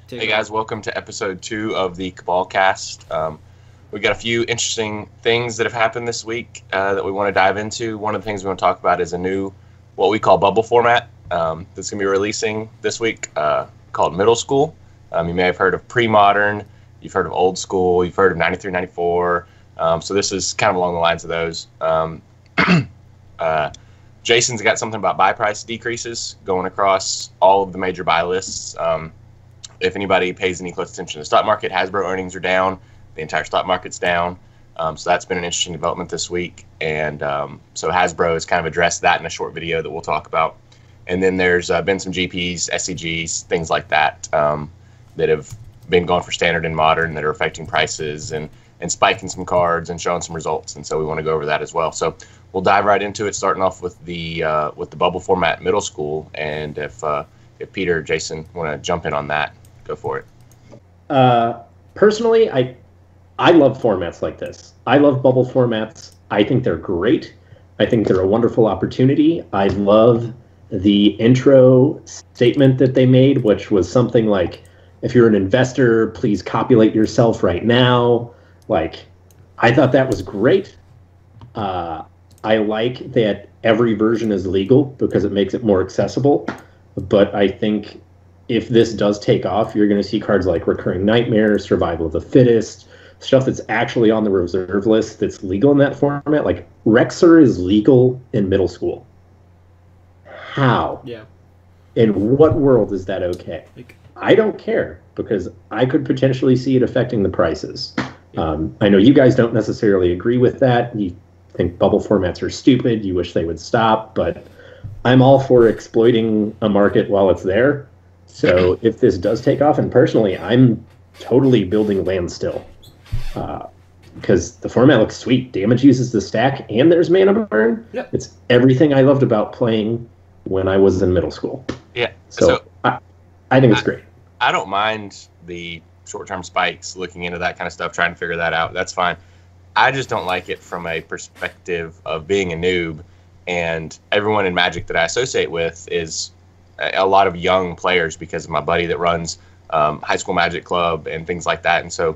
Hey guys, welcome to episode 2 of the Cabal Cast. We've got a few interesting things that have happened this week that we want to dive into. One of the things we want to talk about is a new, what we call bubble format that's going to be releasing this week called Middle School. You may have heard of pre-modern, you've heard of old school, you've heard of 93, 94. So this is kind of along the lines of those. Jason's got something about buy price decreases going across all of the major buy lists. If anybody pays any close attention to the stock market, Hasbro earnings are down. The entire stock market's down. So that's been an interesting development this week. And so Hasbro has kind of addressed that in a short video that we'll talk about. And then there's been some GPs, SCGs, things like that that have been going for standard and modern that are affecting prices and spiking some cards and showing some results. And so we want to go over that as well. So we'll dive right into it, starting off with the bubble format middle school. And if Peter or Jason want to jump in on that, go for it. Personally, I love formats like this. I love bubble formats. I think they're great. I think they're a wonderful opportunity. I love the intro statement that they made, which was something like, if you're an investor, please copulate yourself right now. Like, I thought that was great. I like that every version is legal because it makes it more accessible. But I think if this does take off, you're going to see cards like Recurring Nightmare, Survival of the Fittest, stuff that's actually on the reserve list that's legal in that format. Like, Rexer is legal in middle school. How? Yeah. In what world is that okay? I don't care, because I could potentially see it affecting the prices. I know you guys don't necessarily agree with that. You think bubble formats are stupid. You wish they would stop, but I'm all for exploiting a market while it's there. So if this does take off, and personally, I'm totally building land still, because the format looks sweet. Damage uses the stack, and there's mana burn. Yep. It's everything I loved about playing when I was in middle school. Yeah. So I think it's great. I don't mind the short-term spikes, looking into that kind of stuff, trying to figure that out. That's fine. I just don't like it from a perspective of being a noob, and everyone in Magic that I associate with is a lot of young players because of my buddy that runs high school Magic club and things like that. And so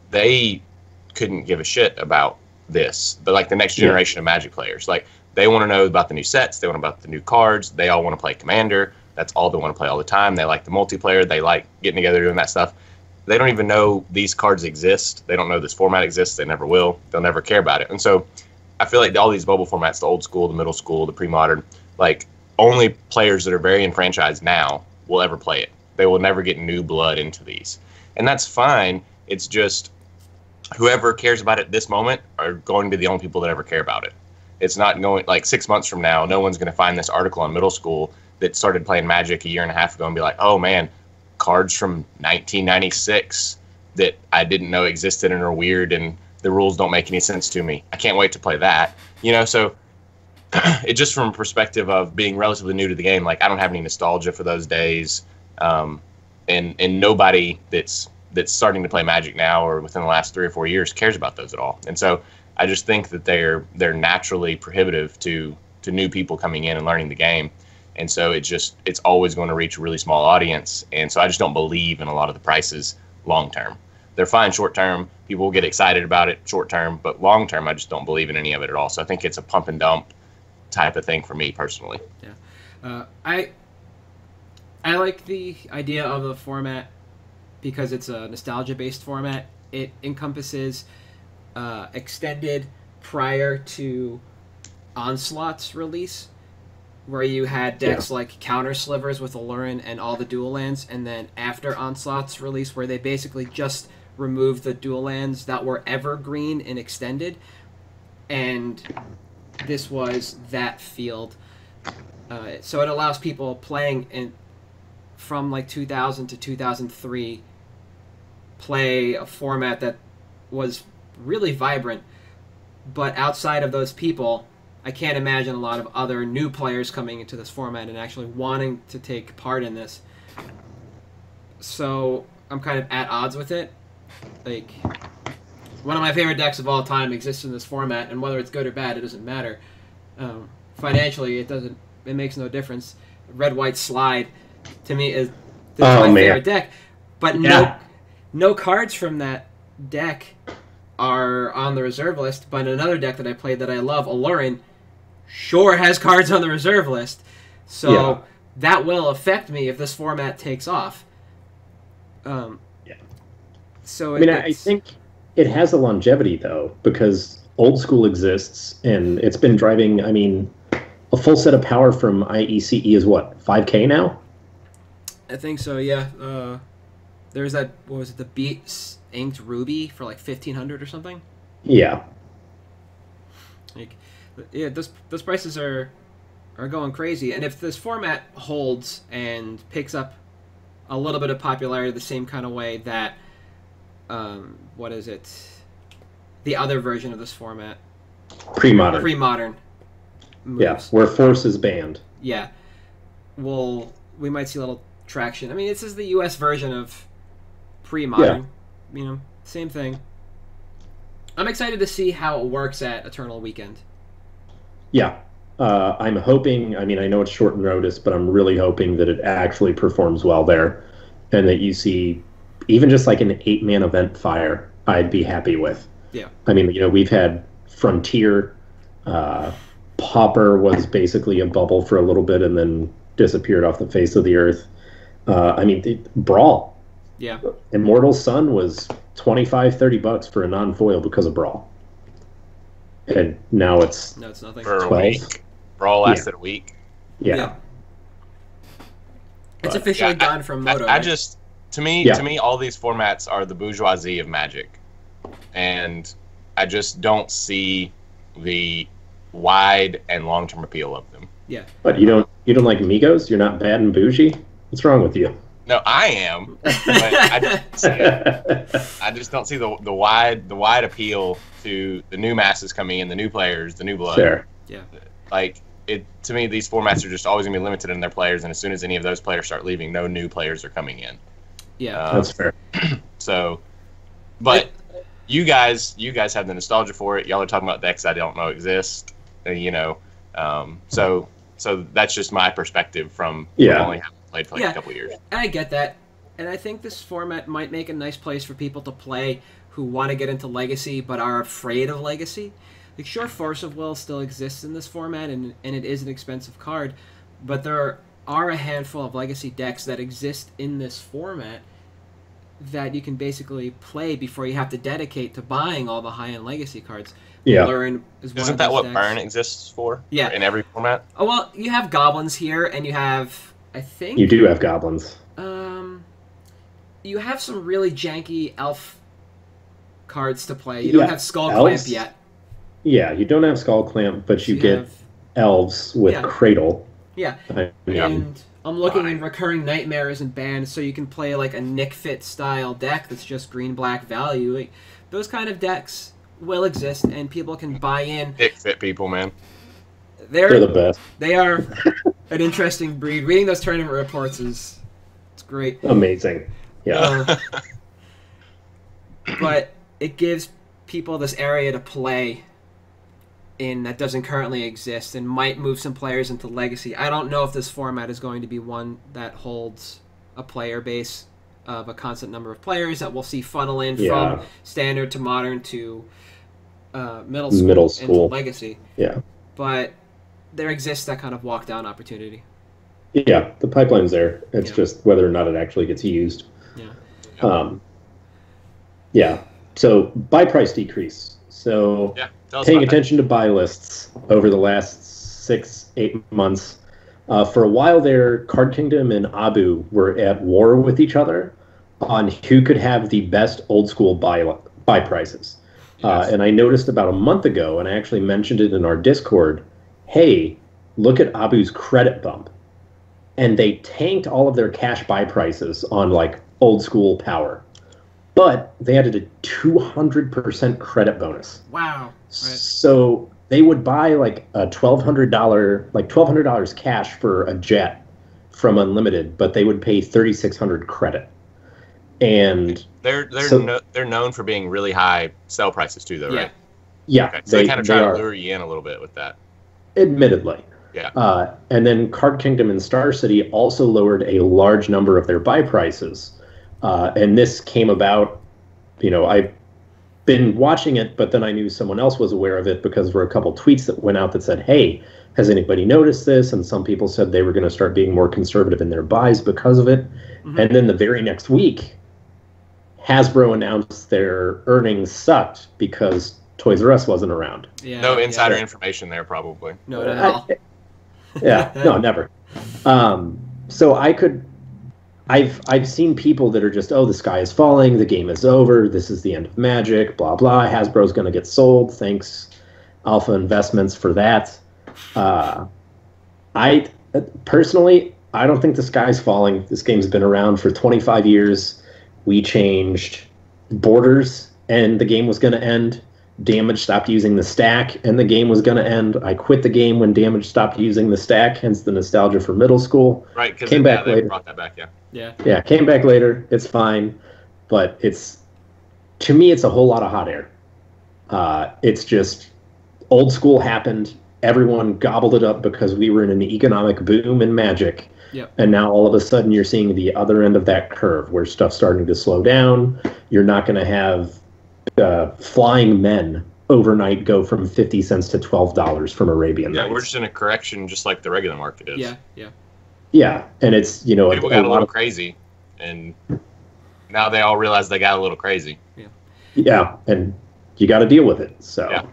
they couldn't give a shit about this. But like the next generation of Magic players, like they want to know about the new sets. They want to know about the new cards. They all want to play Commander. That's all they want to play all the time. They like the multiplayer. They like getting together doing that stuff. They don't even know these cards exist. They don't know this format exists. They never will. They'll never care about it. And so I feel like all these bubble formats, the old school, the middle school, the pre-modern, like only players that are very enfranchised now will ever play it. They will never get new blood into these. And that's fine. It's just whoever cares about it this moment are going to be the only people that ever care about it. It's not going, like 6 months from now, no one's going to find this article on middle school that started playing Magic a year and a half ago and be like, oh man, cards from 1996 that I didn't know existed and are weird and the rules don't make any sense to me. I can't wait to play that. You know, so it just from a perspective of being relatively new to the game, like I don't have any nostalgia for those days. And nobody that's starting to play Magic now or within the last 3 or 4 years cares about those at all. And so I just think that they're naturally prohibitive to new people coming in and learning the game. And so it's always going to reach a really small audience. And so I just don't believe in a lot of the prices long term. They're fine short term. People will get excited about it short term, but long term, I just don't believe in any of it at all. So I think it's a pump and dump type of thing for me personally. Yeah. I like the idea of the format because it's a nostalgia-based format. It encompasses extended prior to Onslaught's release, where you had decks like Counter Slivers with Alurin and all the dual lands, and then after Onslaught's release, where they basically just removed the dual lands that were evergreen and extended, and this was that field. So it allows people playing from like 2000 to 2003 play a format that was really vibrant, but outside of those people, I can't imagine a lot of other new players coming into this format and actually wanting to take part in this. So I'm kind of at odds with it. Like, one of my favorite decks of all time exists in this format, and whether it's good or bad, it doesn't matter. Financially, it makes no difference. Red White Slide to me is my favorite deck. but no cards from that deck are on the reserve list. But another deck that I played that I love, Alurin, sure has cards on the reserve list. So that will affect me if this format takes off. So I mean, I think it has a longevity, though, because old school exists, and it's been driving, I mean, a full set of power from IECE is what, 5K now? I think so, yeah. There's that, what was it, the Beats Inked Ruby for like 1,500 or something? Yeah. Like, yeah, those prices are going crazy. And if this format holds and picks up a little bit of popularity the same kind of way that, what is it? The other version of this format. Pre-modern. Pre-modern moves. Yeah, where Force is banned. Yeah. We might see a little traction. I mean, this is the US version of pre-modern. Yeah. You know, same thing. I'm excited to see how it works at Eternal Weekend. Yeah. I'm hoping, I mean, I know it's short notice, but I'm really hoping that it actually performs well there and that you see even just like an 8-man event fire, I'd be happy with. Yeah. I mean, you know, we've had Frontier, Pauper was basically a bubble for a little bit and then disappeared off the face of the earth. I mean, Brawl. Yeah. Immortal Sun was $25-$30 for a non-foil because of Brawl. And now it's nothing. For 12. a week. Brawl lasted a week. Yeah. It's officially gone from Moto. I just, to me, all these formats are the bourgeoisie of Magic. And I just don't see the wide and long-term appeal of them. Yeah. But you don't like Migos? You're not bad and bougie? What's wrong with you? No, I am. But I just don't see the wide appeal to the new masses coming in, the new players, the new blood. Sure. Yeah. Like, to me, these formats are just always going to be limited in their players, and as soon as any of those players start leaving, no new players are coming in. Yeah. That's fair. So, but you guys have the nostalgia for it. Y'all are talking about decks I don't know exist. You know, so that's just my perspective from only having played for like a couple of years. And I get that, and I think this format might make a nice place for people to play who want to get into Legacy but are afraid of Legacy. Like, sure, Force of Will still exists in this format, and it is an expensive card, but there are a handful of Legacy decks that exist in this format that you can basically play before you have to dedicate to buying all the high-end Legacy cards. Yeah. Isn't that what Burn exists for? Yeah. In every format? Oh, well, you have Goblins here, and you have, I think... You do have Goblins. You have some really janky elf cards to play. You don't have Skull Clamp yet. Yeah, you don't have Skull Clamp, but you get elves with Cradle. Yeah. And I'm looking in Recurring Nightmares and banned, so you can play like a Nick Fit style deck that's just green-black value. Like, those kind of decks will exist, and people can buy in. Nick Fit people, man. They're the best. They are an interesting breed. Reading those tournament reports it's great. Amazing. Yeah. But it gives people this area to play in that doesn't currently exist and might move some players into Legacy. I don't know if this format is going to be one that holds a player base of a constant number of players that we'll see funnel in from Standard to Modern to middle school into Legacy. Yeah. But there exists that kind of walk-down opportunity. Yeah, the pipeline's there. It's just whether or not it actually gets used. Yeah. So buy price decrease. So paying attention to buy lists over the last 6-8 months. For a while there, Card Kingdom and Abu were at war with each other on who could have the best old school buy prices. And I noticed about a month ago, and I actually mentioned it in our Discord, hey, look at Abu's credit bump. And they tanked all of their cash buy prices on like old school power. But they added a 200% credit bonus. Wow. Right. So they would buy like a $1,200 cash for a jet from Unlimited, but they would pay 3,600 credit. And they're known for being really high sell prices too, though, right? Yeah. Okay. So they kind of try to lure you in a little bit with that. Admittedly. Yeah. And then Card Kingdom and Star City also lowered a large number of their buy prices. And this came about, I've been watching it, but then I knew someone else was aware of it because there were a couple tweets that went out that said, hey, has anybody noticed this? And some people said they were going to start being more conservative in their buys because of it. Mm-hmm. And then the very next week, Hasbro announced their earnings sucked because Toys R Us wasn't around. Yeah, no insider information there, probably. No, not at all. Yeah, no, never. So I've seen people that are just, oh, the sky is falling, the game is over, this is the end of Magic, blah, blah. Hasbro's going to get sold. Thanks, Alpha Investments, for that. I personally, I don't think the sky's falling. This game's been around for 25 years. We changed borders, and the game was going to end. Damage stopped using the stack, and the game was going to end. I quit the game when Damage stopped using the stack, hence the nostalgia for middle school. Right, because came back later. Brought that back, Yeah, came back later. It's fine, but to me, it's a whole lot of hot air. It's just old school happened. Everyone gobbled it up because we were in an economic boom in Magic. Yep. And now all of a sudden you're seeing the other end of that curve where stuff's starting to slow down. You're not going to have flying men overnight go from 50 cents to $12 from Arabian Nights. Yeah, we're just in a correction just like the regular market is. Yeah, and it's, people got a little crazy, and now they all realize they got a little crazy. Yeah, and you got to deal with it. So yeah.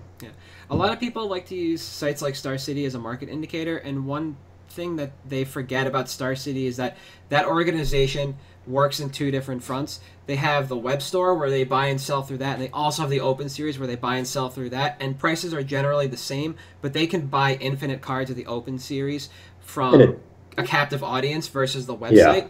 A lot of people like to use sites like Star City as a market indicator, and one thing that they forget about Star City is that organization works in two different fronts. They have the web store where they buy and sell through that, and they also have the open series where they buy and sell through that, and prices are generally the same, but they can buy infinite cards of the open series from a captive audience versus the website.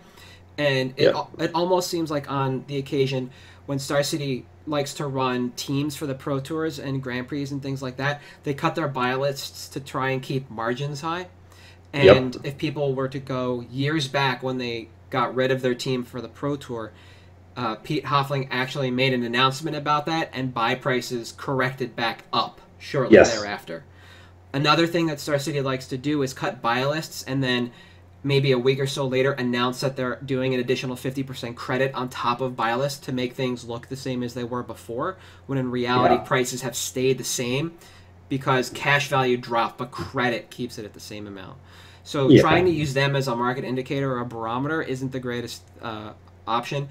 And it almost seems like on the occasion when Star City likes to run teams for the Pro Tours and Grand Prix and things like that, they cut their buy lists to try and keep margins high. And if people were to go years back when they got rid of their team for the Pro Tour, Pete Hoffling actually made an announcement about that, and buy prices corrected back up shortly thereafter. Another thing that Star City likes to do is cut buy lists and then maybe a week or so later announce that they're doing an additional 50% credit on top of buy list to make things look the same as they were before, when in reality prices have stayed the same because cash value dropped, but credit keeps it at the same amount. So trying to use them as a market indicator or a barometer isn't the greatest option.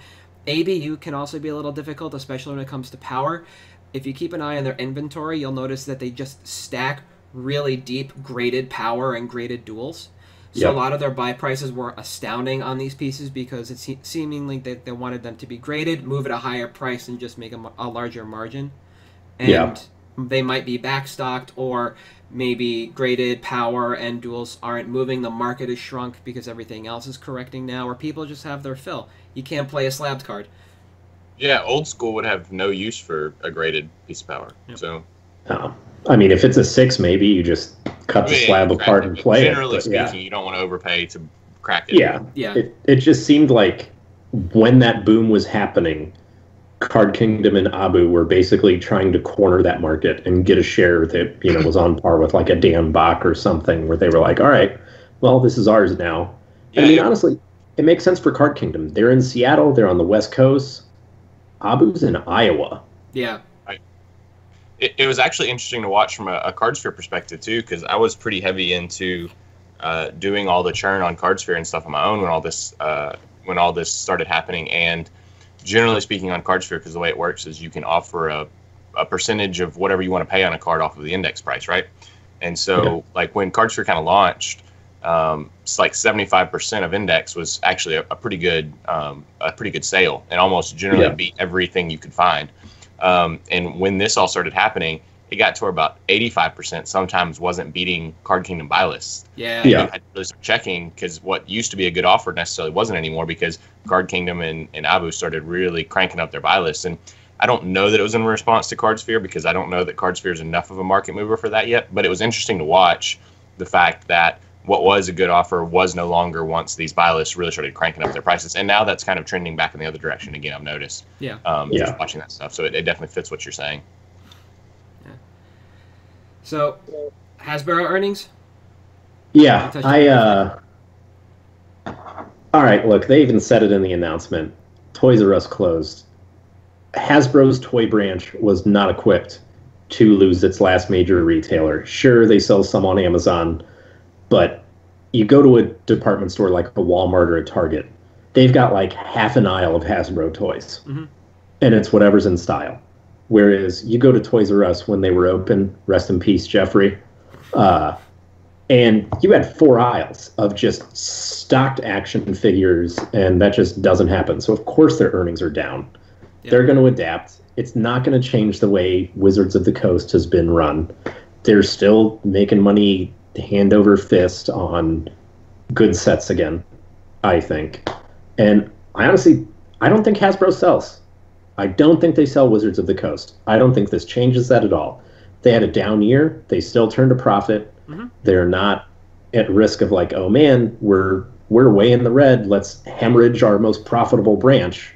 ABU can also be a little difficult, especially when it comes to power. If you keep an eye on their inventory, you'll notice that they just stack really deep graded power and graded duels. So a lot of their buy prices were astounding on these pieces because it's seemingly they wanted them to be graded, move at a higher price, and just make a larger margin. And they might be backstocked, or maybe graded power and duels aren't moving. The market is shrunk because everything else is correcting now, or people just have their fill. You can't play a slabbed card. Yeah, old school would have no use for a graded piece of power. So, I mean, if it's a 6, maybe you just cut the slab apart and play generally it. Generally speaking, you don't want to overpay to crack it. Yeah. It just seemed like when that boom was happening, Card Kingdom and Abu were basically trying to corner that market and get a share that was on par with like a Dan Bach or something, where they were like, all right, well, this is ours now. I mean, honestly, it makes sense for Card Kingdom. They're in Seattle. They're on the West Coast. Abu's in Iowa. Yeah. It was actually interesting to watch from a CardSphere perspective, too, because I was pretty heavy into doing all the churn on CardSphere and stuff on my own when all this started happening. And generally speaking on CardSphere, because the way it works is you can offer a percentage of whatever you want to pay on a card off of the index price, right? And so, like, when CardSphere kind of launched, it's like 75% of index was actually a pretty good sale, and almost generally beat everything you could find. And when this all started happening, it got to where about 85% sometimes wasn't beating Card Kingdom buy lists. Yeah. You had to really start checking, because what used to be a good offer necessarily wasn't anymore, because Card Kingdom and Abu started really cranking up their buy lists. And I don't know that it was in response to CardSphere, because I don't know that CardSphere is enough of a market mover for that yet. But it was interesting to watch the fact that what was a good offer was no longer once these buy lists really started cranking up their prices. And now that's kind of trending back in the other direction again, I've noticed. Just watching that stuff. So it definitely fits what you're saying. Yeah. So, Hasbro earnings? Yeah, all right, look, they even said it in the announcement. Toys R Us closed, Hasbro's toy branch was not equipped to lose its last major retailer. Sure, they sell some on Amazon, but you go to a department store like a Walmart or a Target, they've got like half an aisle of Hasbro toys, and it's whatever's in style. Whereas you go to Toys R Us when they were open, rest in peace, Jeffrey, and you had 4 aisles of just stocked action figures, and that just doesn't happen. So of course their earnings are down. Yep. They're going to adapt. It's not going to change the way Wizards of the Coast has been run. They're still making money hand over fist on good sets again, I think. And I don't think Hasbro sells. I don't think they sell Wizards of the Coast. I don't think this changes that at all. They had a down year. They still turned a profit. They're not at risk of like, oh man, we're way in the red. Let's hemorrhage our most profitable branch.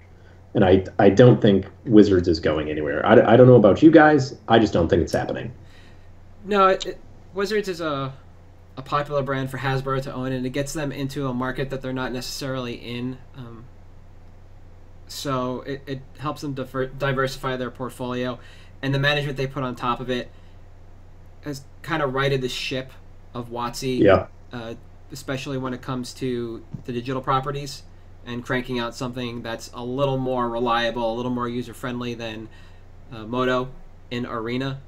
And I don't think Wizards is going anywhere. I don't know about you guys. I just don't think it's happening. No, Wizards is a popular brand for Hasbro to own, and it gets them into a market that they're not necessarily in. So it helps them diversify their portfolio, and the management they put on top of it has kind of righted the ship of WotC, especially when it comes to the digital properties and cranking out something that's a little more reliable, a little more user-friendly than Moto in Arena.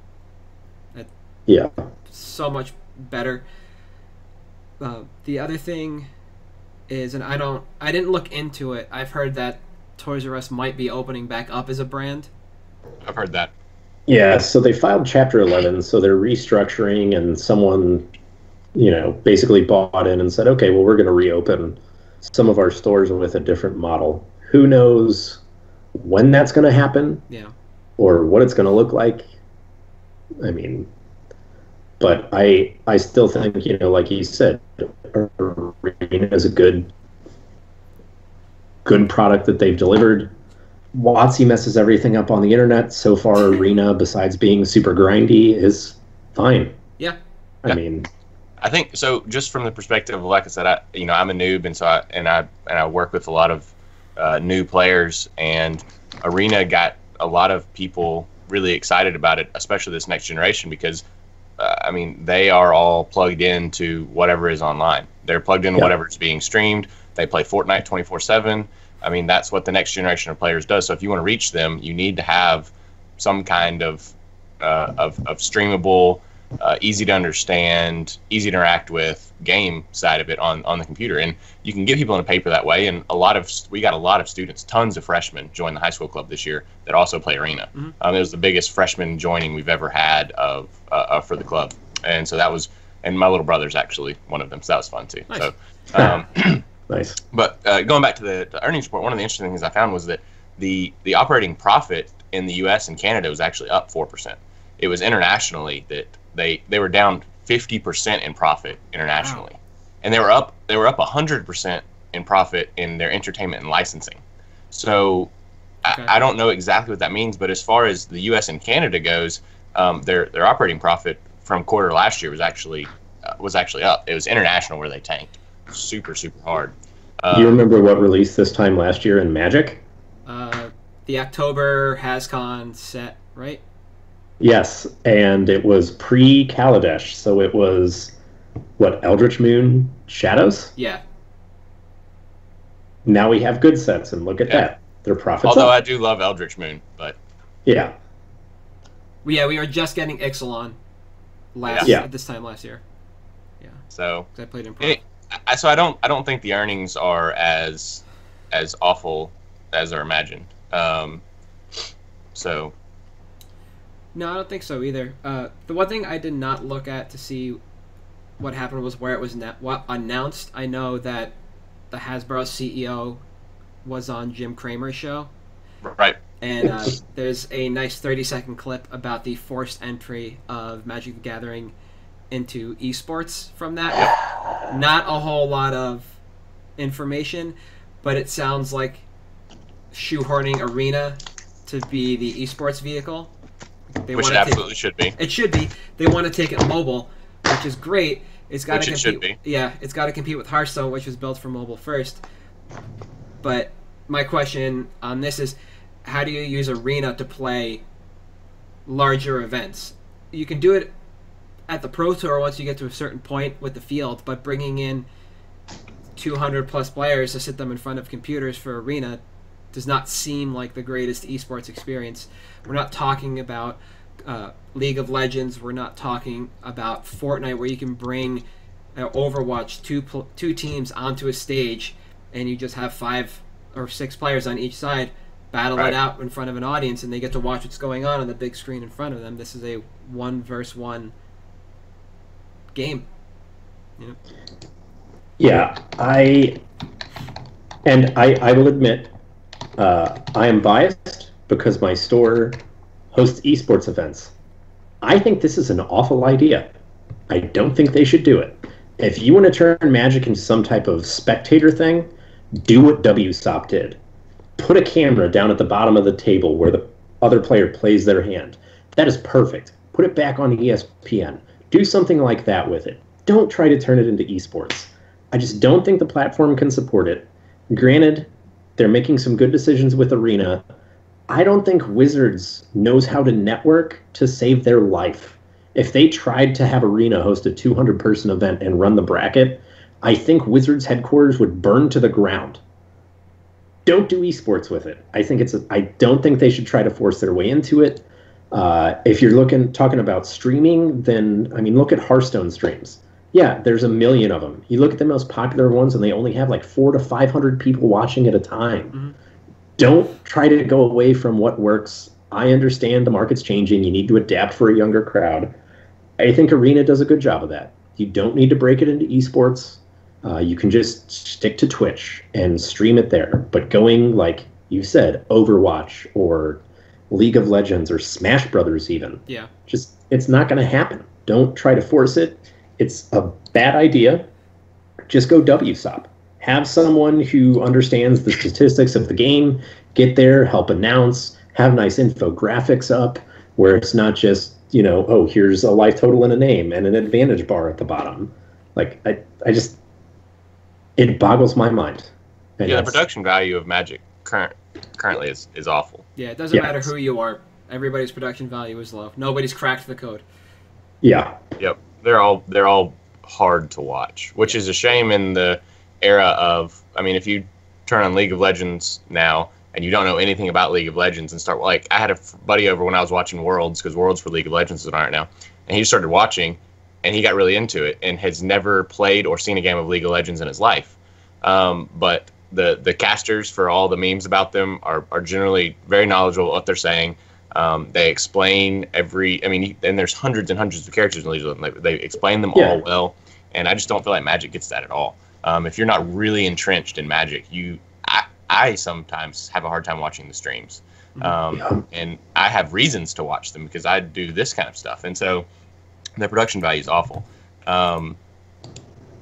So much better. The other thing is, and I didn't look into it, I've heard that Toys R Us might be opening back up as a brand. I've heard that. Yeah, so they filed Chapter 11, so they're restructuring, and someone, basically bought in and said, okay, well, we're going to reopen some of our stores with a different model. Who knows when that's going to happen? Yeah. Or what it's going to look like? I mean, but I still think, like you said, Arena is a good product that they've delivered. WotC messes everything up on the internet. So far, Arena, besides being super grindy, is fine. Yeah. I mean, I think so. Just from the perspective of, like I said, I'm a noob, and so I work with a lot of new players, and Arena got a lot of people really excited about it, especially this next generation, because they are all plugged into whatever is online. They're plugged into whatever is being streamed. They play Fortnite 24/7. That's what the next generation of players does. So if you want to reach them, you need to have some kind of streamable, easy to understand, easy to interact with game side of it on the computer. And you can get people in a paper that way. And we got a lot of students, tons of freshmen join the high school club this year that also play Arena. It was the biggest freshman joining we've ever had for the club. And so that was, and my little brother's actually one of them. So that was fun too. Nice. So, nice. But going back to the earnings report, one of the interesting things I found was that the operating profit in the U.S. and Canada was actually up 4%. It was internationally that they were down 50% in profit internationally, and they were up 100% in profit in their entertainment and licensing. So I don't know exactly what that means, but as far as the U.S. and Canada goes, their operating profit from quarter last year was actually up. It was international where they tanked super hard. Do you remember what released this time last year in Magic? The October HasCon set, right? Yes, and it was pre-Kaladesh, so it was, Eldritch Moon Shadows? Yeah. Now we have good sets, and look at that. Their profits Although up. I do love Eldritch Moon, but... Yeah. Yeah, we were just getting Ixalan at this time last year. Yeah. So... I played in Pro. So I don't think the earnings are as awful as are imagined. So... No, I don't think so either. The one thing I did not look at to see what happened was where it was announced. I know that the Hasbro CEO was on Jim Cramer's show. Right. And there's a nice 30-second clip about the forced entry of Magic the Gathering into esports from that. Not a whole lot of information, but it sounds like shoehorning Arena to be the esports vehicle. Which it absolutely should be. It should be. They want to take it mobile, which is great. It's got to compete. It should be. Yeah, it's got to compete with Hearthstone, which was built for mobile first. But my question on this is, how do you use Arena to play larger events? You can do it at the Pro Tour once you get to a certain point with the field, but bringing in 200 plus players to sit them in front of computers for Arena does not seem like the greatest esports experience. We're not talking about League of Legends. We're not talking about Fortnite, where you can bring Overwatch two teams onto a stage and you just have 5 or 6 players on each side battle it out in front of an audience, and they get to watch what's going on the big screen in front of them. This is a 1v1 game. Yeah, I will admit, I am biased because my store hosts esports events. I think this is an awful idea. I don't think they should do it. If you want to turn Magic into some type of spectator thing, do what WSOP did. Put a camera down at the bottom of the table where the other player plays their hand. That is perfect. Put it back on ESPN. Do something like that with it. Don't try to turn it into esports. I just don't think the platform can support it. Granted, they're making some good decisions with Arena. I don't think Wizards knows how to network to save their life. If they tried to have Arena host a 200-person event and run the bracket, I think Wizards headquarters would burn to the ground. Don't do esports with it. I don't think they should try to force their way into it. If you're talking about streaming, then look at Hearthstone streams. Yeah, there's a million of them. You look at the most popular ones, and they only have like 400 to 500 people watching at a time. Mm-hmm. Don't try to go away from what works. I understand the market's changing. You need to adapt for a younger crowd. I think Arena does a good job of that. You don't need to break it into esports. You can just stick to Twitch and stream it there. But going, like you said, Overwatch or League of Legends or Smash Brothers even, it's not going to happen. Don't try to force it. It's a bad idea. Just go WSOP. Have someone who understands the statistics of the game get there, help announce, have nice infographics up where it's not just, here's a life total and a name and an advantage bar at the bottom. Like, it boggles my mind. And the production value of Magic currently is awful. Yeah, it doesn't matter who you are. Everybody's production value is low. Nobody's cracked the code. Yeah. Yep. They're all hard to watch, which is a shame in the era of, if you turn on League of Legends now and you don't know anything about League of Legends and start, like, I had a buddy over when I was watching Worlds, because Worlds for League of Legends is on right now, and he started watching and he got really into it and has never played or seen a game of League of Legends in his life. But the casters for all the memes about them are generally very knowledgeable what they're saying. They explain and there's hundreds and hundreds of characters in League of Legends. They explain them all well, and I just don't feel like Magic gets that at all. If you're not really entrenched in Magic, I sometimes have a hard time watching the streams. And I have reasons to watch them because I do this kind of stuff, and so the production value is awful. But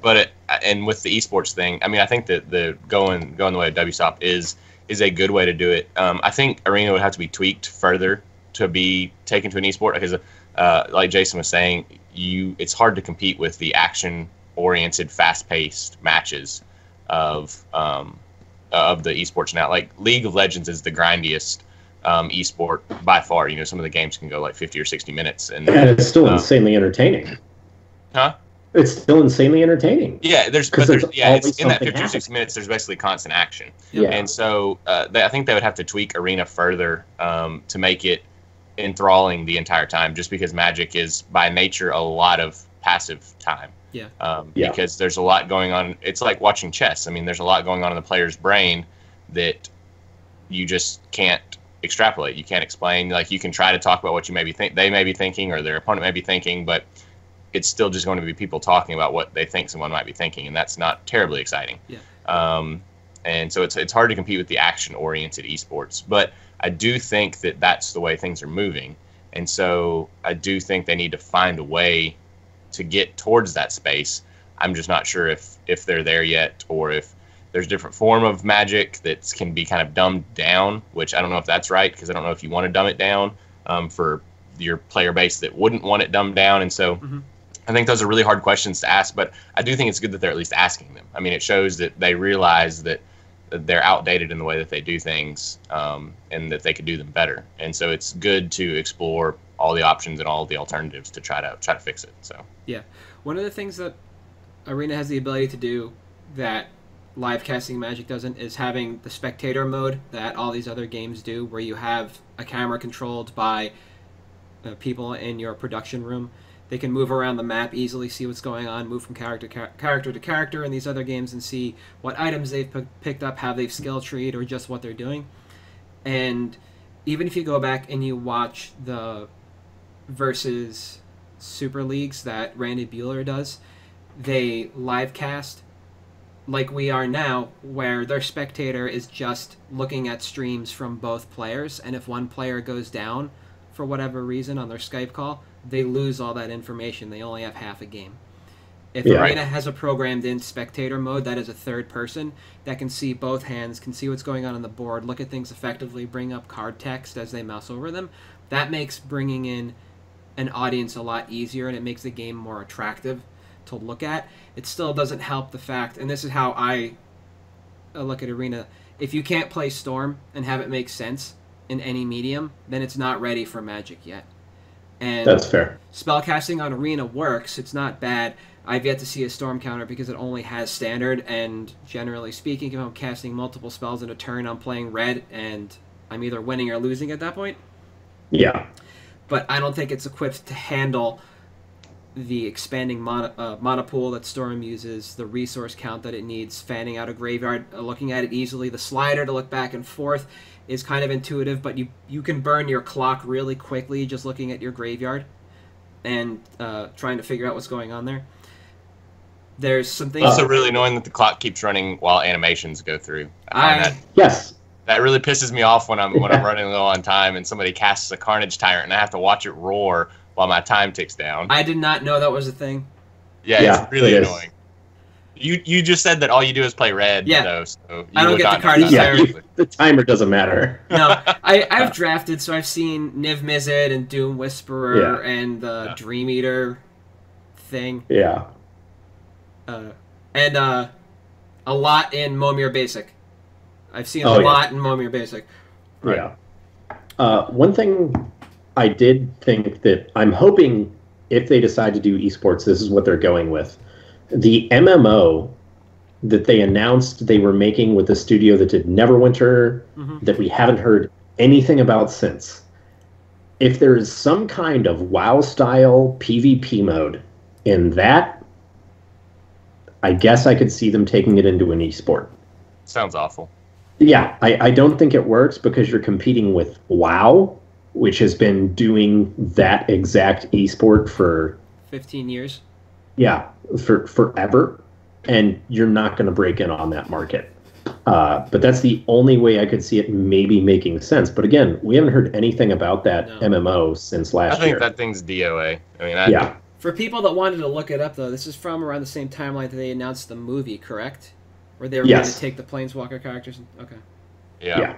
with the esports thing, I think that the going the way of WSOP is a good way to do it. I think Arena would have to be tweaked further to be taken to an esport because, like Jason was saying, it's hard to compete with the action-oriented, fast-paced matches of the esports now. Like League of Legends is the grindiest esport by far. Some of the games can go like 50 or 60 minutes, and it's still insanely entertaining. Huh? It's still insanely entertaining. Yeah, it's in that 50 or 60 minutes. There's basically constant action. Yeah. And so I think they would have to tweak Arena further to make it enthralling the entire time, just because Magic is by nature a lot of passive time. Yeah. Because there's a lot going on. It's like watching chess. There's a lot going on in the player's brain that you just can't extrapolate. You can't explain. Like, you can try to talk about what you they may be thinking, or their opponent may be thinking, but it's still just going to be people talking about what they think someone might be thinking, and that's not terribly exciting. Yeah. And so it's hard to compete with the action-oriented esports. But I do think that that's the way things are moving, and so I do think they need to find a way to get towards that space. I'm just not sure if they're there yet, or if there's a different form of Magic that can be kind of dumbed down, which I don't know if that's right, because I don't know if you want to dumb it down for your player base that wouldn't want it dumbed down, and so. Mm-hmm. I think those are really hard questions to ask, but I do think it's good that they're at least asking them. It shows that they realize that they're outdated in the way that they do things, and that they could do them better. And so it's good to explore all the options and all the alternatives to try to fix it. So yeah, one of the things that Arena has the ability to do that live casting Magic doesn't is having the spectator mode that all these other games do, where you have a camera controlled by people in your production room. They can move around the map easily, see what's going on, move from character to character in these other games, and see what items they've picked up, how they've skill treed, or just what they're doing. And even if you go back and you watch the versus Super Leagues that Randy Buehler does, they live cast like we are now, where their spectator is just looking at streams from both players, and if one player goes down for whatever reason on their Skype call, they lose all that information. They only have half a game. If Arena has a programmed in spectator mode that is a third person that can see both hands, can see what's going on the board, look at things effectively, bring up card text as they mouse over them, that makes bringing in an audience a lot easier, and it makes the game more attractive to look at. It still doesn't help the fact, and this is how I look at Arena, if you can't play Storm and have it make sense in any medium, then it's not ready for Magic yet. And that's fair. Spellcasting on Arena works. It's not bad. I've yet to see a Storm counter because it only has Standard, and generally speaking, if I'm casting multiple spells in a turn, I'm playing red, and I'm either winning or losing at that point. Yeah. But I don't think it's equipped to handle the expanding mana pool that Storm uses, the resource count that it needs, fanning out a graveyard, looking at it easily. The slider to look back and forth is kind of intuitive, but you can burn your clock really quickly just looking at your graveyard and trying to figure out what's going on there. There's some things... It's also really annoying that the clock keeps running while animations go through. Yes. That really pisses me off when I'm running low on time and somebody casts a Carnage Tyrant and I have to watch it roar while my time ticks down. I did not know that was a thing. Yeah, it's really annoying. You just said that all you do is play red, though, so I don't get the Carnage Tyrant. The timer doesn't matter. No, I've drafted, so I've seen Niv Mizzet and Doom Whisperer and the Dream Eater thing. Yeah. And a lot in Momir Basic. I've seen a lot in Momir Basic. Right. Yeah. One thing I did think that I'm hoping if they decide to do esports, this is what they're going with. The MMO that they announced they were making with the studio that did Neverwinter, that we haven't heard anything about since. If there is some kind of WoW-style PvP mode in that, I guess I could see them taking it into an esport. Sounds awful. Yeah, I don't think it works because you're competing with WoW, which has been doing that exact esport for 15 years. Yeah, for forever, and you're not going to break in on that market. But that's the only way I could see it maybe making sense. But again, we haven't heard anything about that MMO since last year. I think that thing's DOA. I mean, For people that wanted to look it up, though, this is from around the same timeline that they announced the movie, correct? Where they were going to take the Planeswalker characters. Okay. Yeah.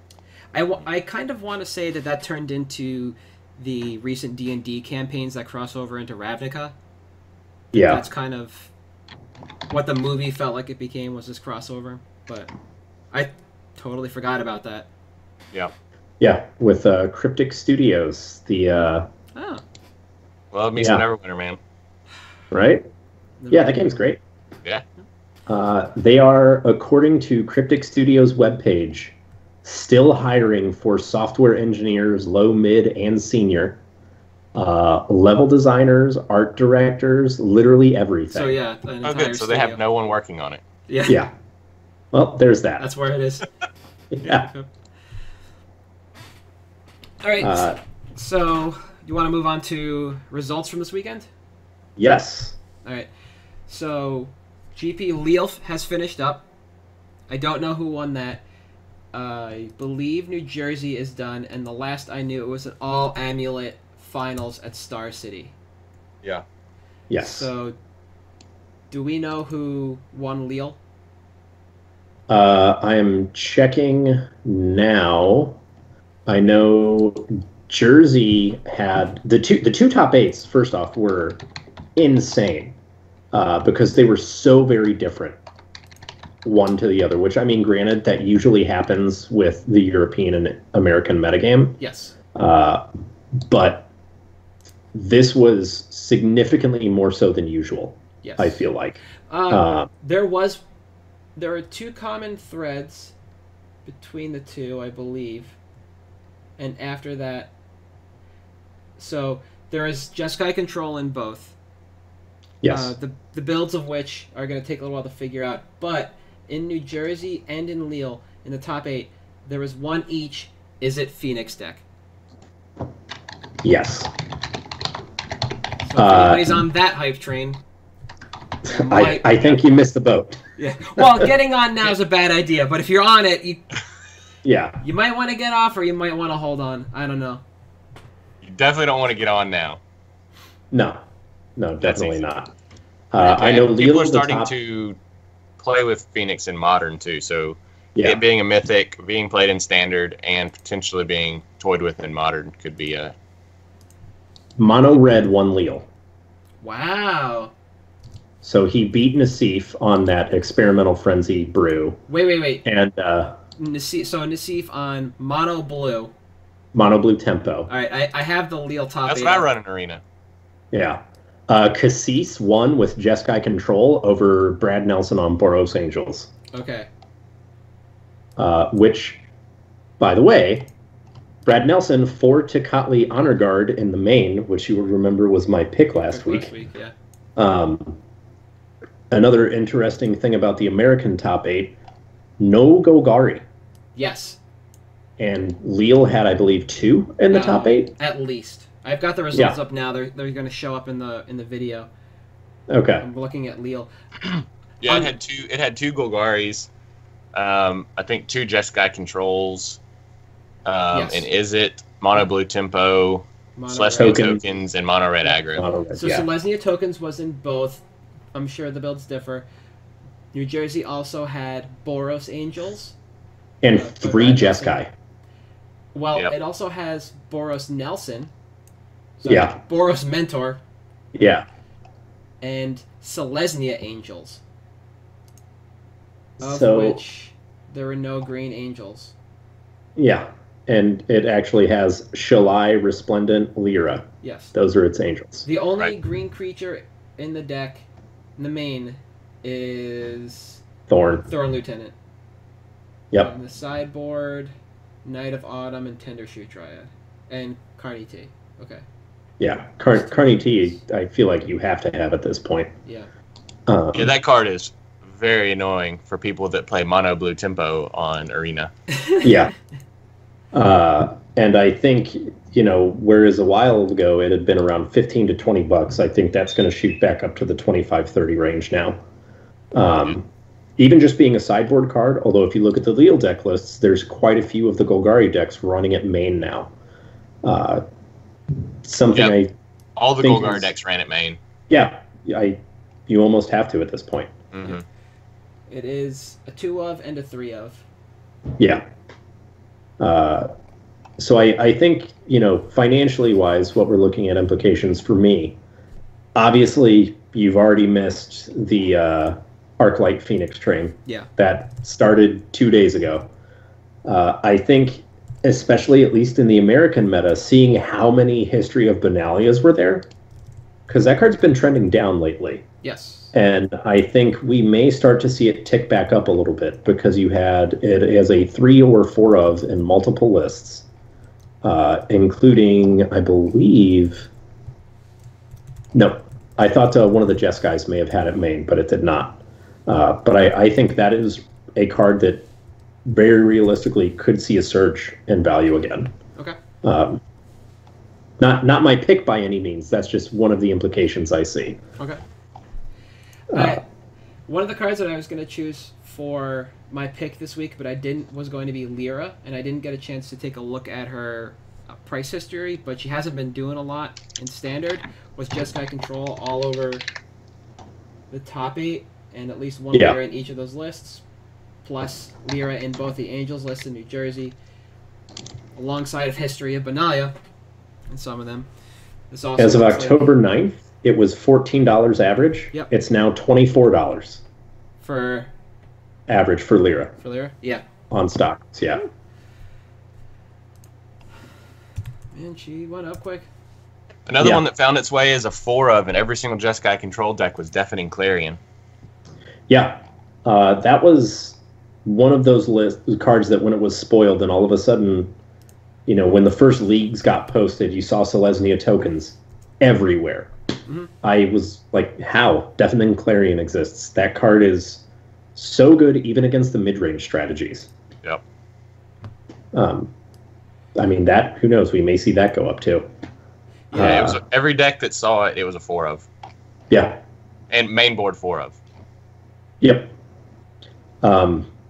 I kind of want to say that turned into the recent D&D campaigns that cross over into Ravnica. Yeah. That's kind of what the movie felt like it became, was this crossover. But I totally forgot about that. Yeah. Yeah, with Cryptic Studios. Well, it means Neverwinter, man. Right? Yeah, that game's great. Yeah. They are, according to Cryptic Studios' webpage, still hiring for software engineers, low, mid, and senior, level designers, art directors, literally everything. So yeah, good. So they have no one working on it. Yeah. Yeah. Well, there's that. That's where it is. Yeah. All right. So you want to move on to results from this weekend? Yes. All right. So GP Lealf has finished up. I don't know who won that. I believe New Jersey is done, and the last I knew it was an all Amulet finals at Star City. Yeah. Yes. So, do we know who won Leal? I am checking now. I know Jersey had the two top eights. First off, were insane because they were so very different. one to the other, which, I mean, granted, that usually happens with the European and American metagame. Yes. But this was significantly more so than usual, Yes. I feel like. There are two common threads between the two, I believe. And after that, so there is Jeskai control in both. Yes. The builds of which are going to take a little while to figure out. But in New Jersey and in Lille, in the top 8, there was one each. Is it Phoenix deck? Yes. So if anybody's on that hype train, I think you missed the boat. Yeah. Well, getting on now is a bad idea, but if you're on it, you might want to get off or you might want to hold on. I don't know. You definitely don't want to get on now. No, definitely not. I know people are Lille starting to play with Phoenix in Modern too, so it being a Mythic, being played in Standard, and potentially being toyed with in Modern could be a... Mono Red won Lille. Wow. So he beat Nassif on that Experimental Frenzy brew. Wait. And Nassif on Mono Blue. Mono Blue Tempo. All right, I have the Lille top 8. That's what I run in Arena. Yeah. Cassis won with Jeskai Control over Brad Nelson on Boros Angels. Okay. Which, by the way, Brad Nelson for Tecatli Honor Guard in the main, which you will remember was my pick last week. Yeah. Another interesting thing about the American top 8, no Golgari. Yes. And Lille had, I believe, 2 in the top 8? At least. I've got the results up now. They're going to show up in the video. Okay. I'm looking at Lille. Yeah, it had two Golgaris. I think 2 Jeskai controls. Yes. And Is It Mono Blue Tempo, Selesnya tokens, and Mono Red aggro. So Selesnya tokens was in both. I'm sure the builds differ. New Jersey also had Boros Angels. And 3 Jeskai. Well, it also has Boros Nelson. So Boros Mentor. Yeah. And Selesnya Angels. Of which there were no green angels. Yeah. And it actually has Shalai, Resplendent, Lyra. Yes. Those are its angels. The only green creature in the deck, in the main, is Thorn Lieutenant. Yep. On the sideboard, Knight of Autumn and Tendershoot Dryad. And Carney T. Okay. Yeah. Carney T, I feel like you have to have at this point. Yeah. That card is very annoying for people that play Mono Blue Tempo on Arena. Yeah. And I think, whereas a while ago it had been around $15 to $20, I think that's going to shoot back up to the $25-30 range now. Even just being a sideboard card, although if you look at the Lille deck lists, there's quite a few of the Golgari decks running at main now. All the Golgari decks ran at main. Yeah, you almost have to at this point. Mm-hmm. It is a 2 of and a 3 of. Yeah. So I think, financially wise, what we're looking at implications for me, obviously you've already missed the Arclight Phoenix train. Yeah. That started 2 days ago. I think, especially at least in the American meta, seeing how many History of Benalias were there, because that card's been trending down lately. Yes. And I think we may start to see it tick back up a little bit because you had it as a 3 or 4 of in multiple lists, including, I believe... No, I thought one of the Jeskais may have had it main, but it did not. But I think that is a card that very realistically could see a surge in value again. Okay. Not my pick by any means. That's just one of the implications I see. Okay. One of the cards that I was going to choose for my pick this week, but was going to be Lyra, and I didn't get a chance to take a look at her price history, but she hasn't been doing a lot in Standard, was Jeskai Control all over the top 8, and at least one Lyra in each of those lists, plus Lyra in both the Angels list in New Jersey, alongside of History of Benalia in some of them. This also as of October 9th, it was $14 average. Yep. It's now $24. For average for Lyra. For Lyra? Yeah. On stocks, yeah. Man, she went up quick. Another one that found its way as a 4 of in every single Jeskai control deck was Deafening Clarion. Yeah. That was one of those cards that when it was spoiled and all of a sudden, you know, when the first leagues got posted, you saw Selesnya tokens everywhere. Mm-hmm. I was like, how? Deafening Clarion exists. That card is so good even against the mid-range strategies. Yep. I mean, that, who knows, we may see that go up too. Yeah, it was every deck that saw it, it was a 4 of. Yeah. And main board 4 of. Yep.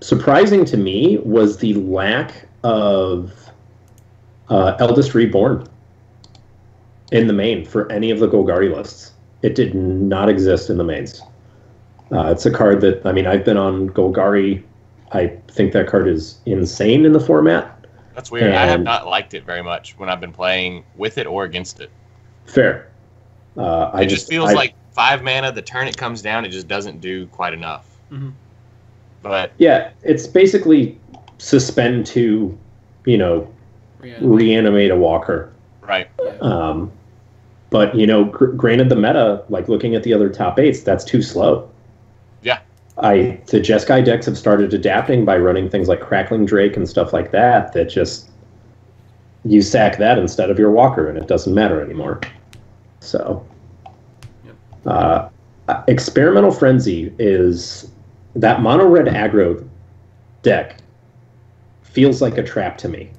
Surprising to me was the lack of Eldest Reborn in the main for any of the Golgari lists. It did not exist in the mains. It's a card that, I mean, I've been on Golgari. I think that card is insane in the format. That's weird. And I have not liked it very much when I've been playing with it or against it. Fair. It just feels like 5 mana, the turn it comes down, it just doesn't do quite enough. Mm-hmm. But yeah, it's basically suspend to, you know, reanimate a walker. Right. But, you know, granted the meta, like looking at the other top 8s, that's too slow. Yeah. The Jeskai decks have started adapting by running things like Crackling Drake and stuff like that, that just, you sack that instead of your walker and it doesn't matter anymore. So, Experimental Frenzy is, that mono red aggro deck feels like a trap to me.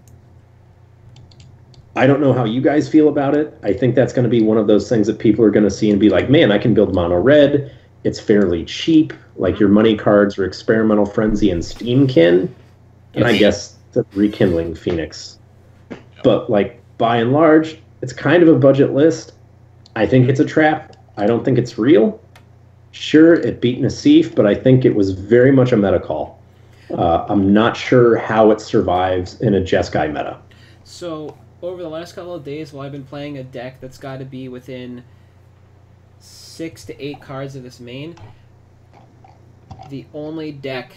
I don't know how you guys feel about it. I think that's going to be one of those things that people are going to see and be like, man, I can build mono red. It's fairly cheap. Like your money cards are Experimental Frenzy and Steamkin. And I guess the Rekindling Phoenix. But like by and large, it's kind of a budget list. I think it's a trap. I don't think it's real. Sure, it beat Nassif, but I think it was very much a meta call. I'm not sure how it survives in a Jeskai meta. So over the last couple of days, while I've been playing a deck that's got to be within 6 to 8 cards of this main, the only deck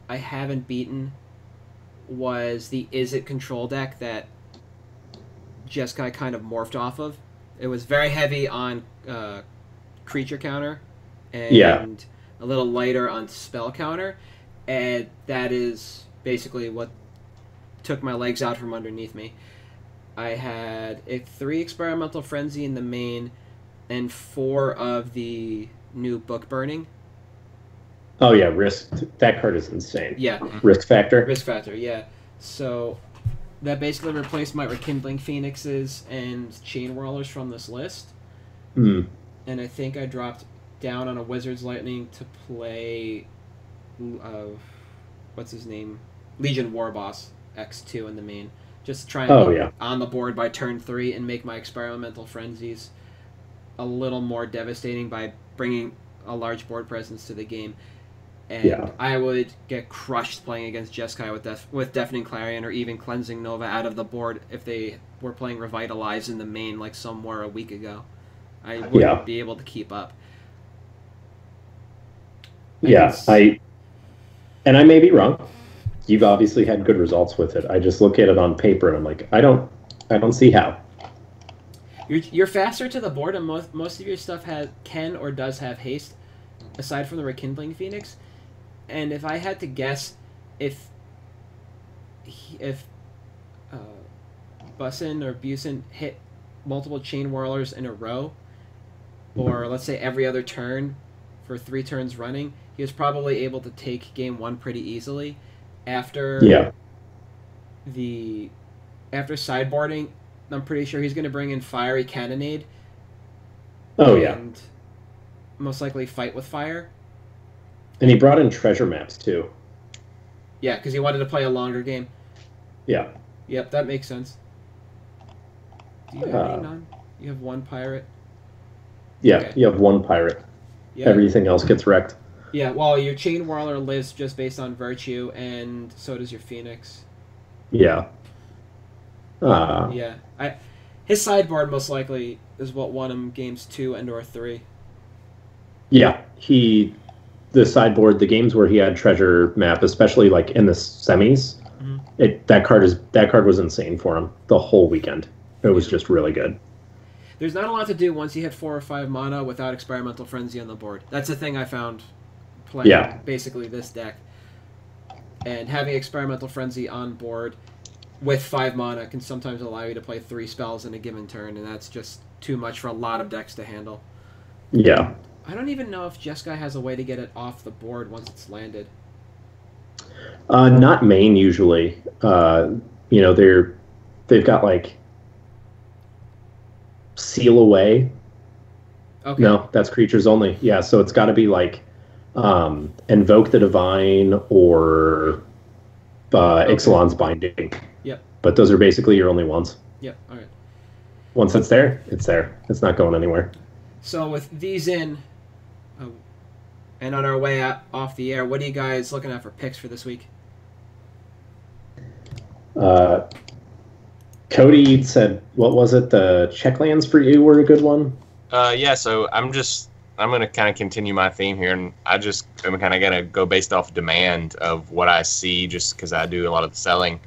I haven't beaten was the Is It control deck that Jeskai kind of morphed off of. It was very heavy on creature counter and a little lighter on spell counter, and that is basically what took my legs out from underneath me. I had 3 Experimental Frenzy in the main and 4 of the new Book Burning. Oh yeah, Risk. That card is insane. Yeah. Risk Factor? Risk Factor, yeah. So that basically replaced my Rekindling Phoenixes and Chain Whirlers from this list. Mm. And I think I dropped down on a Wizard's Lightning to play, what's his name? Legion Warboss X2 in the main. Just trying to be on the board by turn 3 and make my Experimental Frenzies a little more devastating by bringing a large board presence to the game. And I would get crushed playing against Jeskai with Deafening Clarion or even Cleansing Nova out of the board if they were playing Revitalize in the main like some were a week ago. I wouldn't be able to keep up. I may be wrong. You've obviously had good results with it. I just look at it on paper and I'm like, I don't see how. You're faster to the board, and most of your stuff can or does have haste, aside from the Rekindling Phoenix. And if I had to guess, if Bussin or Busin hit multiple Chain Whirlers in a row, or let's say every other turn for 3 turns running, he was probably able to take game 1 pretty easily. After sideboarding, I'm pretty sure he's going to bring in Fiery Cannonade. And most likely fight with fire. And he brought in treasure maps too. Yeah, because he wanted to play a longer game. Yeah. Yep, that makes sense. Do you have any none? You have 1 pirate? Yeah, okay. You have 1 pirate. Yeah. Everything else gets wrecked. Yeah, well, your Chain Whirler lives just based on Virtue, and so does your Phoenix. Yeah. His sideboard most likely is what won him games 2 and or 3. Yeah, he the sideboard, the games where he had treasure map, especially like in the semis, that card was insane for him the whole weekend. It was just really good. There's not a lot to do once you hit 4 or 5 mana without Experimental Frenzy on the board. That's the thing I found playing basically this deck. And having Experimental Frenzy on board with 5 mana can sometimes allow you to play 3 spells in a given turn, and that's just too much for a lot of decks to handle. Yeah. I don't even know if Jeskai has a way to get it off the board once it's landed. Not main usually. You know, they've got like Seal Away. Okay. No, that's creatures only. Yeah, so it's got to be like Invoke the Divine or Ixalan's Binding. Yep. But those are basically your only ones. Yep. All right. Once it's there, it's there. It's not going anywhere. So with these in, and on our way out, off the air, what are you guys looking at for picks for this week? Cody said, what was it? The checklands for you were a good one? Yeah, so I'm going to kind of continue my theme here, and I'm kind of going to go based off demand of what I see, just because I do a lot of the selling.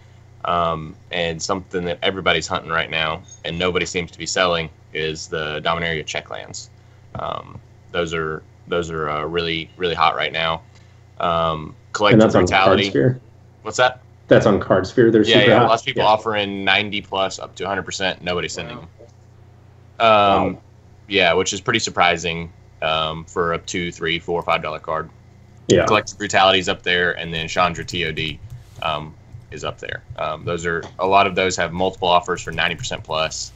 And something that everybody's hunting right now, and nobody seems to be selling, is the Dominaria checklands. Those are really, really hot right now. Collective Brutality. What's that? That's on Card Sphere. They're super hot. Lots of people offering 90 plus up to 100%. Nobody's sending them. Yeah, which is pretty surprising for a $2, $3, $4, $5 card. Yeah. Collective Brutality is up there, and then Chandra TOD is up there. A lot of those have multiple offers for 90% plus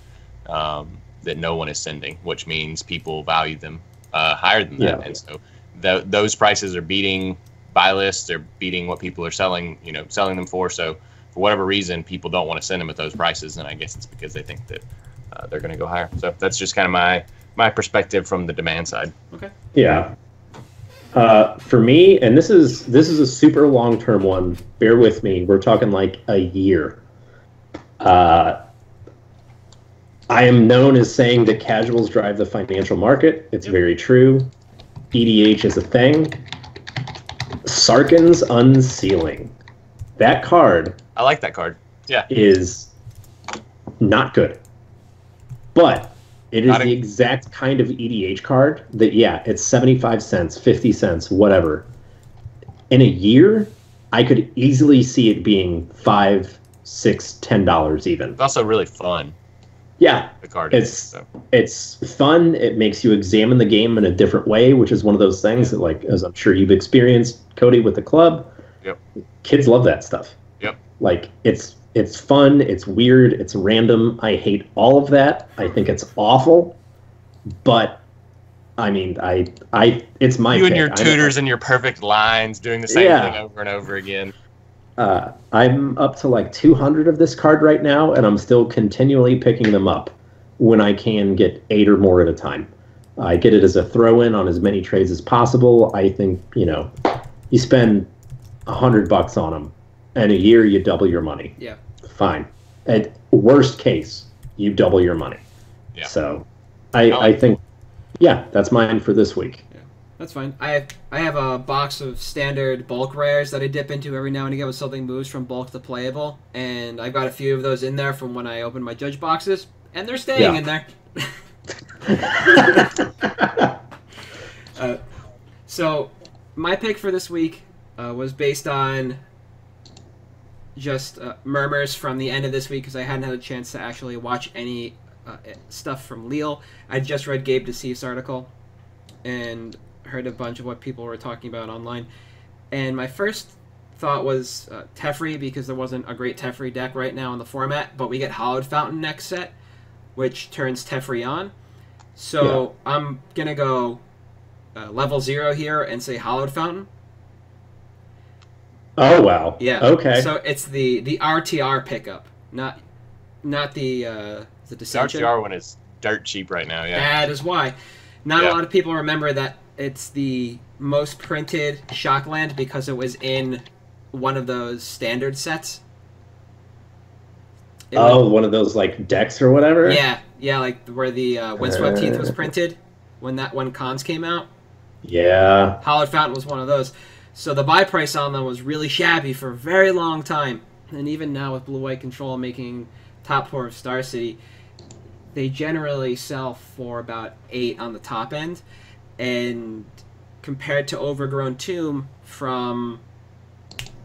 that no one is sending, which means people value them higher than that. And so those prices are beating buylist. They're beating what people are selling them for. So for whatever reason, people don't want to send them at those prices, and I guess it's because they think that they're going to go higher. So that's just kind of my perspective from the demand side. Okay. Yeah. For me, and this is a super long-term one. Bear with me. We're talking like a year. I am known as saying that casuals drive the financial market. It's very true. EDH is a thing. Sarkhan's Unsealing. That card. I like that card. Yeah. Is not good. But it is the exact kind of EDH card that, it's 75 cents, 50 cents, whatever. In a year, I could easily see it being $5, $6, $10 even. It's also really fun. Yeah. The card it's fun. It makes you examine the game in a different way, which is one of those things that, like, as I'm sure you've experienced, Cody, with the club. Yep. Kids love that stuff. Yep. Like, it's fun, it's weird, it's random. I hate all of that. I think it's awful. But I mean, it's my you and your tutors and your perfect lines doing the same thing over and over again. I'm up to like 200 of this card right now, and I'm still continually picking them up when I can get 8 or more at a time. I get it as a throw-in on as many trades as possible. I think, you spend $100 on them, and a year you double your money. Yeah. Fine. At worst case, you double your money. Yeah. So I think, that's mine for this week. Yeah, that's fine. I have a box of standard bulk rares that I dip into every now and again when something moves from bulk to playable, and I've got a few of those in there from when I opened my judge boxes, and they're staying in there. So my pick for this week was based on just murmurs from the end of this week, because I hadn't had a chance to actually watch any stuff from Lille. I just read Gabe DeCeif's article and heard a bunch of what people were talking about online. And my first thought was Teferi, because there wasn't a great Teferi deck right now in the format, but we get Hallowed Fountain next set, which turns Teferi on. So I'm going to go level 0 here and say Hallowed Fountain. Oh, wow. Yeah. Okay. So it's the RTR pickup, not the Dissension. The RTR one is dirt cheap right now, yeah. That is why. Not a lot of people remember that it's the most printed Shockland because it was in one of those standard sets. One of those, like, decks or whatever? Yeah, like where the Windswept Teeth was printed when Cons came out. Yeah. Hollowed Fountain was one of those. So the buy price on them was really shabby for a very long time. And even now with Blue White Control making top 4 of Star City, they generally sell for about 8 on the top end. And compared to Overgrown Tomb from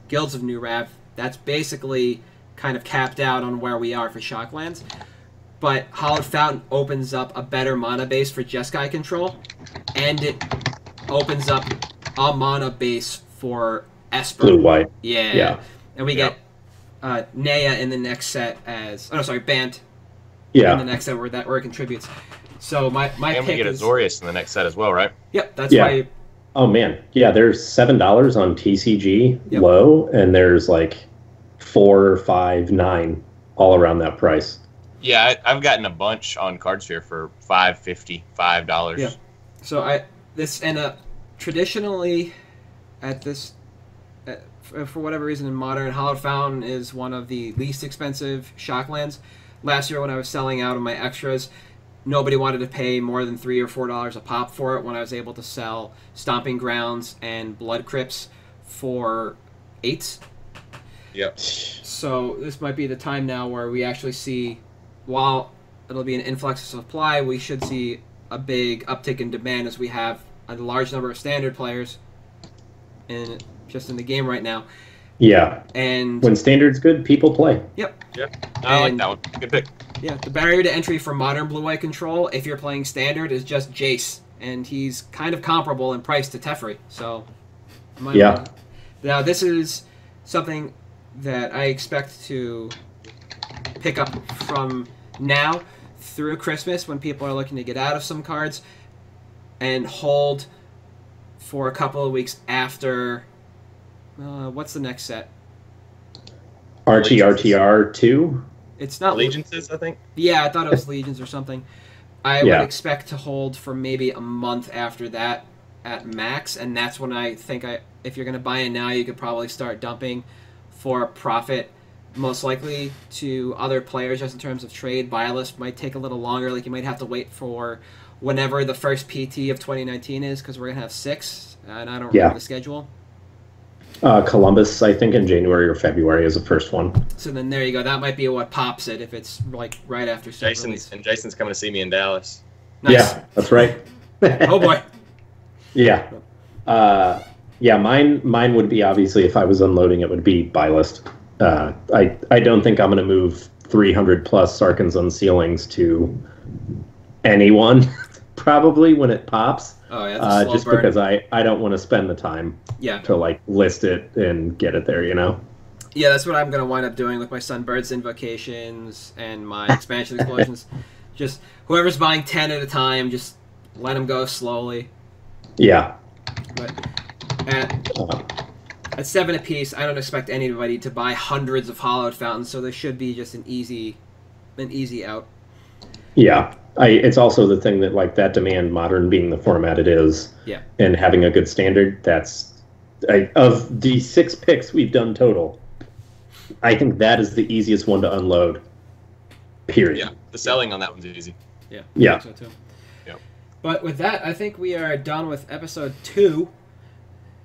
Guilds of New Rav, that's basically kind of capped out on where we are for Shocklands. But Hollowed Fountain opens up a better mana base for Jeskai control, and it opens up a mana base for Esper. Blue White. Yeah. And we get Naya in the next set as... Oh, no, sorry, Bant in the next set where it contributes. So my and we pick get is... Azorius in the next set as well, right? Yep, that's why... Oh, man. Yeah, there's $7 on TCG low, and there's like 4, 5, 9 all around that price. Yeah, I've gotten a bunch on Cardsphere for $5.50, $5. Yeah. So traditionally, for whatever reason in Modern, Hollowed Fountain is one of the least expensive Shocklands. Last year when I was selling out of my extras, nobody wanted to pay more than $3 or $4 a pop for it when I was able to sell Stomping Grounds and Blood Crypts for 8s. Yep. So this might be the time now where we actually see, while it'll be an influx of supply, we should see a big uptick in demand as we have a large number of standard players in the game right now. Yeah. And when standard's good, people play. Yep. Yeah. I like that one. Good pick. Yeah, the barrier to entry for Modern Blue White Control, if you're playing standard, is just Jace, and he's kind of comparable in price to Teferi. So, now this is something that I expect to pick up from now through Christmas when people are looking to get out of some cards, and hold for a couple of weeks after. What's the next set? Archie RTR 2? It's not Allegiances, I think. Yeah, I thought it was Legions or something. I would expect to hold for maybe a month after that at max, and that's when I think if you're going to buy in now, you could probably start dumping for a profit, most likely to other players just in terms of trade. Buylist might take a little longer, like you might have to wait for whenever the first PT of 2019 is, because we're going to have 6, and I don't remember the schedule. Columbus, I think, in January or February is the first one. So then there you go. That might be what pops it if it's like right after Jason's coming to see me in Dallas. Nice. Yeah, that's right. Oh boy. Yeah. Mine would be, obviously, if I was unloading, it would be Buylist. I don't think I'm going to move 300 plus Sarkhan's Unsealings to anyone, probably, when it pops. Oh, yeah, just burn. Because I don't want to spend the time to like list it and get it there, you know? Yeah, that's what I'm going to wind up doing with my Sunbird's Invocations and my Expansion Explosions. Just whoever's buying 10 at a time, just let them go slowly. Yeah. But at 7 apiece, I don't expect anybody to buy hundreds of Hollowed Fountains, so there should be just an easy out. Yeah. It's also the thing that, like, that demand, Modern being the format it is, and having a good standard, of the 6 picks we've done total, I think that is the easiest one to unload, period. Yeah, the selling on that one's easy. Yeah. Yeah. I think so too. Yeah. But with that, I think we are done with episode 2.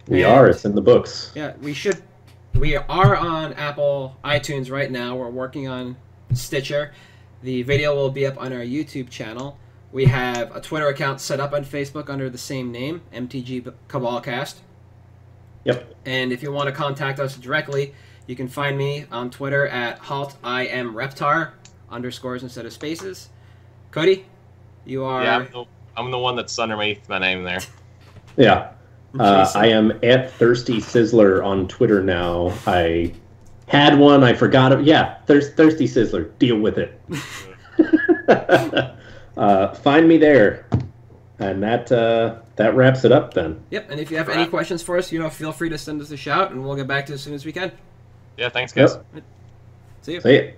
We are. It's in the books. Yeah, we are on Apple iTunes right now. We're working on Stitcher. The video will be up on our YouTube channel. We have a Twitter account set up on Facebook under the same name, MtG Cabal Cast. Yep. And if you want to contact us directly, you can find me on Twitter at HaltIamReptar, _ instead of spaces. Cody, you are... Yeah, I'm the one that's underneath my name there. Yeah. I am at Thirsty Sizzler on Twitter now. I had one, I forgot it. Yeah, Thirsty Sizzler. Deal with it. Find me there. And that wraps it up then. Yep, and if you have any questions for us, feel free to send us a shout, and we'll get back to you as soon as we can. Yeah, thanks, guys. Yep. See you. See ya.